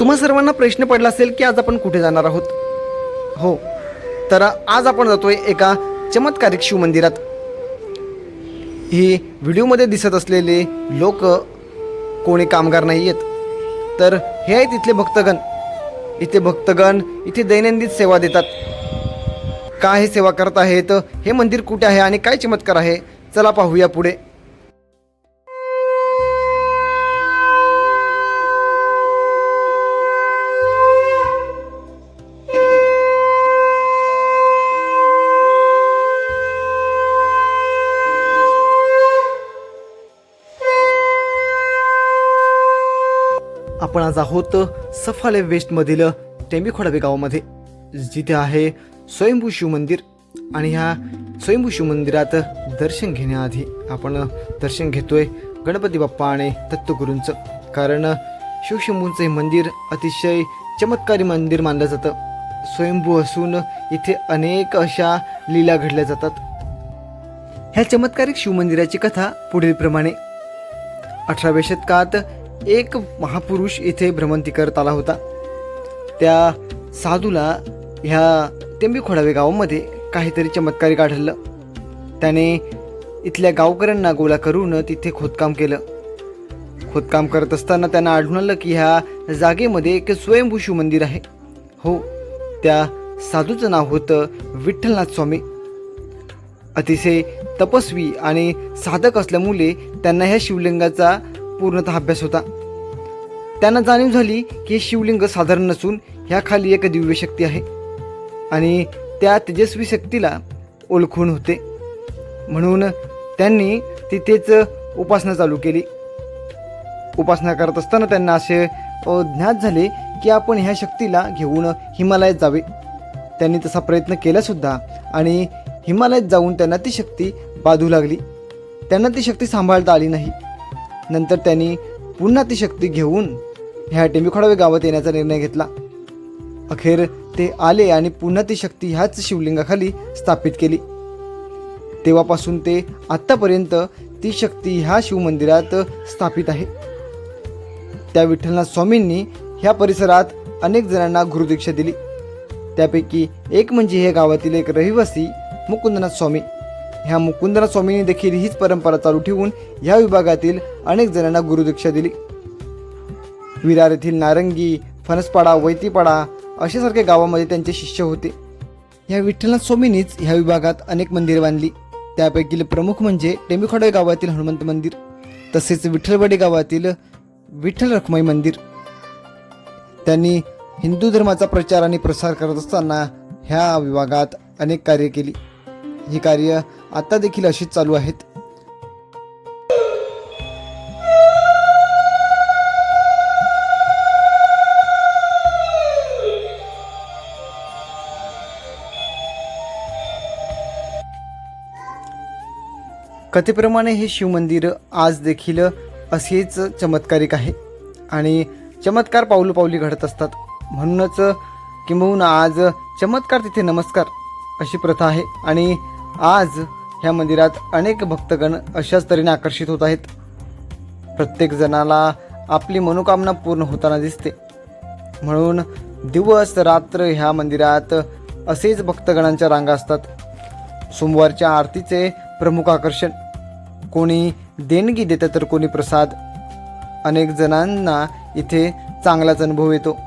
तुम्हा सर्वांना प्रश्न पडला असेल की आज आपण कुठे जाणार आहोत. हो, तर आज आपण जातोय एका चमत्कारिक शिवमंदिरात. ही व्हिडिओमध्ये दिसत असलेले लोक कोणी कामगार नाही आहेत, तर हे आहेत इथले भक्तगण. इथे दैनंदिन सेवा देतात. काय हे सेवा करत आहेत, हे मंदिर कुठे आहे आणि काय चमत्कार आहे, चला पाहूया पुढे. आपण आज आहोत सफाले वेस्टमधील टेंबीखोडावे गावामध्ये, जिथे आहे स्वयंभू शिवमंदिर. आणि ह्या स्वयंभू शिवमंदिरात दर्शन घेण्याआधी आपण दर्शन घेतोय गणपती बाप्पा आणि दत्तगुरूंचं. कारण शिवशंभूंचं हे मंदिर अतिशय चमत्कारी मंदिर मानलं जातं. स्वयंभू असून इथे अनेक अशा लीला घडल्या जातात. ह्या चमत्कारिक शिवमंदिराची कथा पुढीलप्रमाणे. 18व्या शतकात एक महापुरुष इथे भ्रमंती करत आला होता. त्या साधूला ह्या टेंबीखोडावे गावामध्ये काहीतरी चमत्कारिक आढळलं. त्याने इथल्या गावकऱ्यांना गोळा करून तिथे खोदकाम केलं. खोदकाम करत असताना त्यांना आढळून आलं की ह्या जागेमध्ये एक स्वयंभू शिवमंदिर आहे. हो, त्या साधूचं नाव होतं विठ्ठलनाथ स्वामी. अतिशय तपस्वी आणि साधक असल्यामुळे त्यांना ह्या शिवलिंगाचा पूर्णतः अभ्यास होता. त्यांना जाणीव झाली की हे शिवलिंग साधारण नसून ह्या खाली एक दिव्य शक्ती आहे आणि त्या तेजस्वी शक्तीला ओळखून होते. म्हणून त्यांनी तिथेच उपासना चालू केली. उपासना करत असताना त्यांना असे ज्ञात झाले की आपण ह्या शक्तीला घेऊन हिमालयात जावे. त्यांनी तसा प्रयत्न केलासुद्धा आणि हिमालयात जाऊन त्यांना ती शक्ती बाधू लागली. त्यांना ती शक्ती सांभाळता आली नाही. नंतर त्यांनी पुन्हा ती शक्ती घेऊन ह्या टेंबीखोडावे गावात येण्याचा निर्णय घेतला. अखेर ते आले आणि पुन्हा ती शक्ती ह्याच शिवलिंगाखाली स्थापित केली. तेव्हापासून ते आत्तापर्यंत ती शक्ती ह्या शिवमंदिरात स्थापित आहे. त्या विठ्ठलनाथ स्वामींनी ह्या परिसरात अनेक जणांना गुरुदीक्षा दिली. त्यापैकी एक म्हणजे हे गावातील एक रहिवासी मुकुंदनाथ स्वामी. ह्या मुकुंदनाथ स्वामींनी देखील हीच परंपरा चालू ठेवून ह्या विभागातील अनेक जणांना गुरुदीक्षा दिली. विरार येथील नारंगी, फणसपाडा, वैतीपाडा अशासारख्या गावामध्ये त्यांचे शिष्य होते. ह्या विठ्ठलनाथ स्वामींनीच ह्या विभागात अनेक मंदिरे बांधली. त्यापैकी प्रमुख म्हणजे टेंबीखोडावे गावातील हनुमंत मंदिर, तसेच विठ्ठलवाडी गावातील विठ्ठल रखुमाई मंदिर. त्यांनी हिंदू धर्माचा प्रचार आणि प्रसार करत असताना ह्या विभागात अनेक कार्य केली. ही कार्य आता देखील अशीच चालू आहेत. कथेप्रमाणे हे शिवमंदिर आज देखील असेच चमत्कारिक आहे आणि चमत्कार पाऊलोपाऊली घडत असतात. म्हणूनच किंबहुना आज चमत्कार तिथे नमस्कार अशी प्रथा आहे. आणि आज ह्या मंदिरात अनेक भक्तगण अशाच तऱ्हेने आकर्षित होत आहेत. प्रत्येक जणाला आपली मनोकामना पूर्ण होताना दिसते. म्हणून दिवस रात्र ह्या मंदिरात असेच भक्तगणांच्या रांगा असतात. सोमवारच्या आरतीचे प्रमुख आकर्षण. कोणी देणगी देतं तर कोणी प्रसाद. अनेक जणांना इथे चांगलाच अनुभव येतो.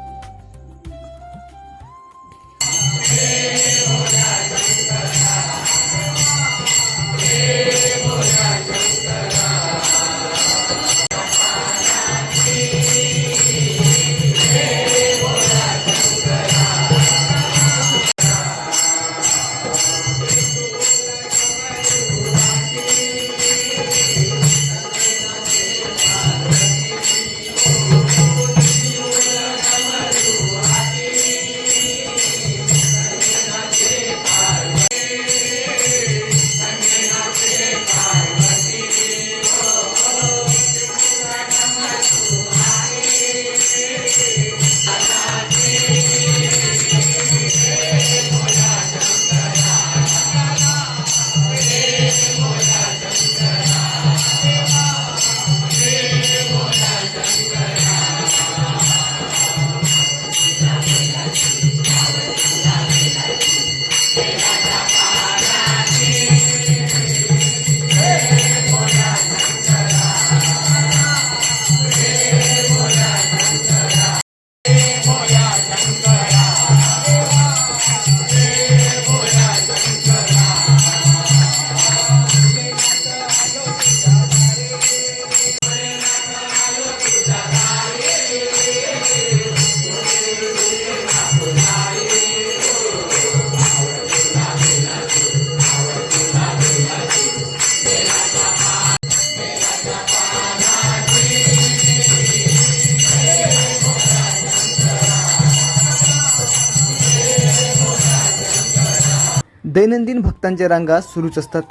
दैनंदिन भक्तांच्या रांगा सुरूच असतात,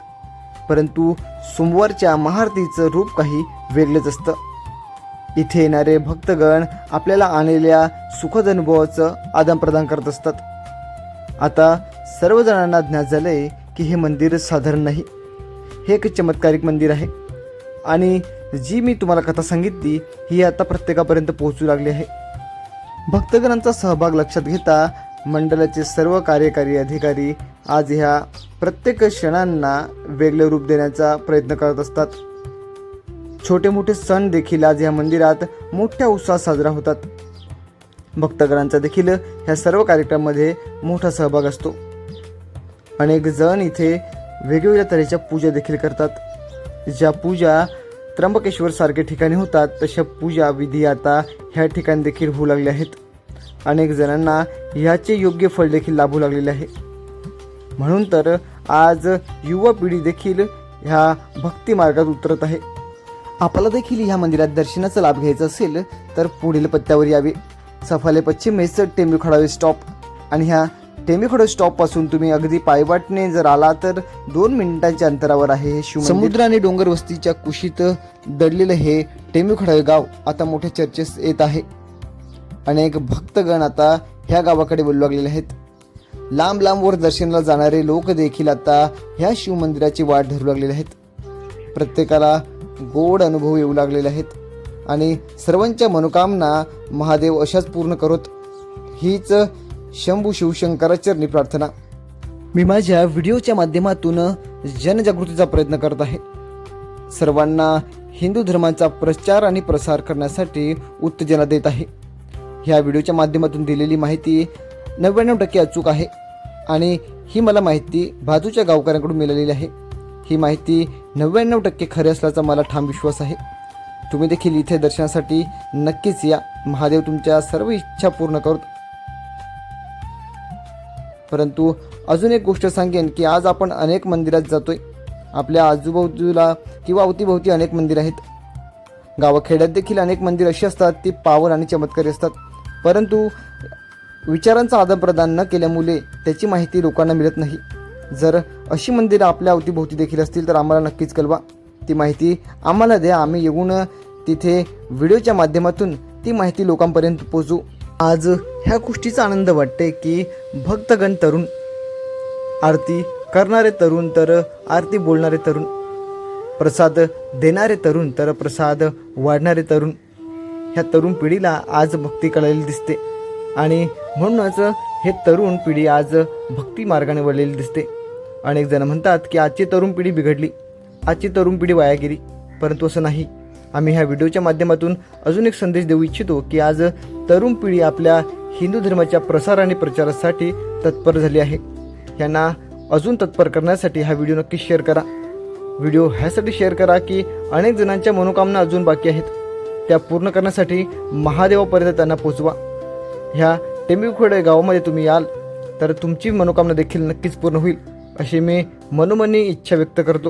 परंतु सोमवारच्या महाआरतीचं रूप काही वेगळंच असतं. इथे येणारे भक्तगण आपल्याला आलेल्या सुखद अनुभवाचं आदानप्रदान करत असतात. आता सर्वजणांना ज्ञात झालंय की हे मंदिर साधारण नाही, हे एक चमत्कारिक मंदिर आहे. आणि जी मी तुम्हाला कथा सांगितली ही आता प्रत्येकापर्यंत पोहोचू लागली आहे. भक्तगणांचा सहभाग लक्षात घेता मंडळाचे सर्व कार्यकारी अधिकारी आज ह्या प्रत्येक क्षणांना वेगळे रूप देण्याचा प्रयत्न करत असतात. छोटे मोठे सण देखील आज या मंदिरात मोठ्या उत्साहात साजरा होतात. भक्तगणांचा देखील ह्या सर्व कार्यक्रमामध्ये मोठा सहभाग असतो. अनेक जण इथे वेगवेगळ्या तऱ्हेच्या पूजा देखील करतात. ज्या पूजा त्र्यंबकेश्वर सारख्या ठिकाणी होतात तशा पूजा विधी आता ह्या ठिकाणी देखील होऊ लागल्या आहेत. अनेक जणांना ह्याचे योग्य फळ देखील लाभू लागलेले आहे. म्हणून तर आज युवा पिढी देखील ह्या भक्ती मार्गात उतरत आहे. आपल्याला देखील ह्या मंदिरात दर्शनाचा लाभ घ्यायचा असेल तर पुढील पत्त्यावर यावे. सफाले पश्चिमेस टेंबीखोडावे स्टॉप. आणि ह्या टेंबीखोडा स्टॉपपासून तुम्ही अगदी पायवाटने जर आला तर 2 मिनिटांच्या अंतरावर आहे हे शिव. समुद्र आणि डोंगर वस्तीच्या कुशीत दडलेलं हे टेंबीखोडावे गाव आता मोठ्या चर्चेस येत आहे. अनेक भक्तगण आता ह्या गावाकडे बोलू लागलेले आहेत. लांब लांबवर दर्शनाला जाणारे लोक देखील आता ह्या शिवमंदिराची वाट धरू लागलेले आहेत. प्रत्येकाला गोड अनुभव येऊ लागलेले आहेत आणि सर्वांच्या मनोकामना महादेव अशाच पूर्ण करत हीच शंभू शिवशंकराचरणी प्रार्थना. मी माझ्या व्हिडिओच्या माध्यमातून जनजागृतीचा प्रयत्न करत आहे. सर्वांना हिंदू धर्माचा प्रचार आणि प्रसार करण्यासाठी उत्तेजना देत आहे. ह्या व्हिडिओच्या माध्यमातून दिलेली माहिती 99% अचूक आहे आणि ही मला माहिती बाजूच्या गावकऱ्यांकडून मिळालेली आहे. ही माहिती 99% खरी असल्याचा मला ठाम विश्वास आहे. तुम्ही देखील इथे दर्शनासाठी नक्कीच या. महादेव तुमच्या सर्व इच्छा पूर्ण करत. परंतु अजून एक गोष्ट सांगेन की आज आपण अनेक मंदिरात जातोय. आपल्या आजूबाजूला किंवा अवतीभोवती अनेक मंदिर आहेत. गावाखेड्यात देखील अनेक मंदिर अशी असतात ती पावन आणि चमत्कारी असतात, परंतु विचारांचा आदानप्रदान न केल्यामुळे त्याची माहिती लोकांना मिळत नाही. जर अशी मंदिरं आपल्या अवतीभोवती देखील असतील तर आम्हाला नक्कीच कळवा. ती माहिती आम्हाला द्या. आम्ही येऊन तिथे व्हिडिओच्या माध्यमातून ती माहिती लोकांपर्यंत पोहोचू. आज ह्या गोष्टीचा आनंद वाटते की भक्तगण तरुण, आरती करणारे तरुण तर आरती बोलणारे तरुण, प्रसाद देणारे तरुण तर प्रसाद वाढणारे तरुण, ह्या तरुण पिढीला आज भक्ती कळलेली दिसते. आणि म्हणूनच हे तरुण पिढी आज भक्ती मार्गाने वळलेली दिसते. अनेक जण म्हणतात की आजची तरुण पिढी बिघडली, आजची तरुण पिढी वाया गेली, परंतु असं नाही. आम्ही ह्या व्हिडिओच्या माध्यमातून अजून एक संदेश देऊ इच्छितो की आज तरुण पिढी आपल्या हिंदू धर्माच्या प्रसार आणि प्रचारासाठी तत्पर झाली आहे. यांना अजून तत्पर करण्यासाठी हा व्हिडिओ नक्की शेअर करा. व्हिडिओ ह्यासाठी शेअर करा की अनेक जणांच्या मनोकामना अजून बाकी आहेत, त्या पूर्ण करण्यासाठी महादेवापर्यंत त्यांना पोचवा. ह्या टेंबीखोडे गावामध्ये तुम्ही याल तर तुमची मनोकामना देखील नक्कीच पूर्ण होईल अशी मी मनोमनी इच्छा व्यक्त करतो.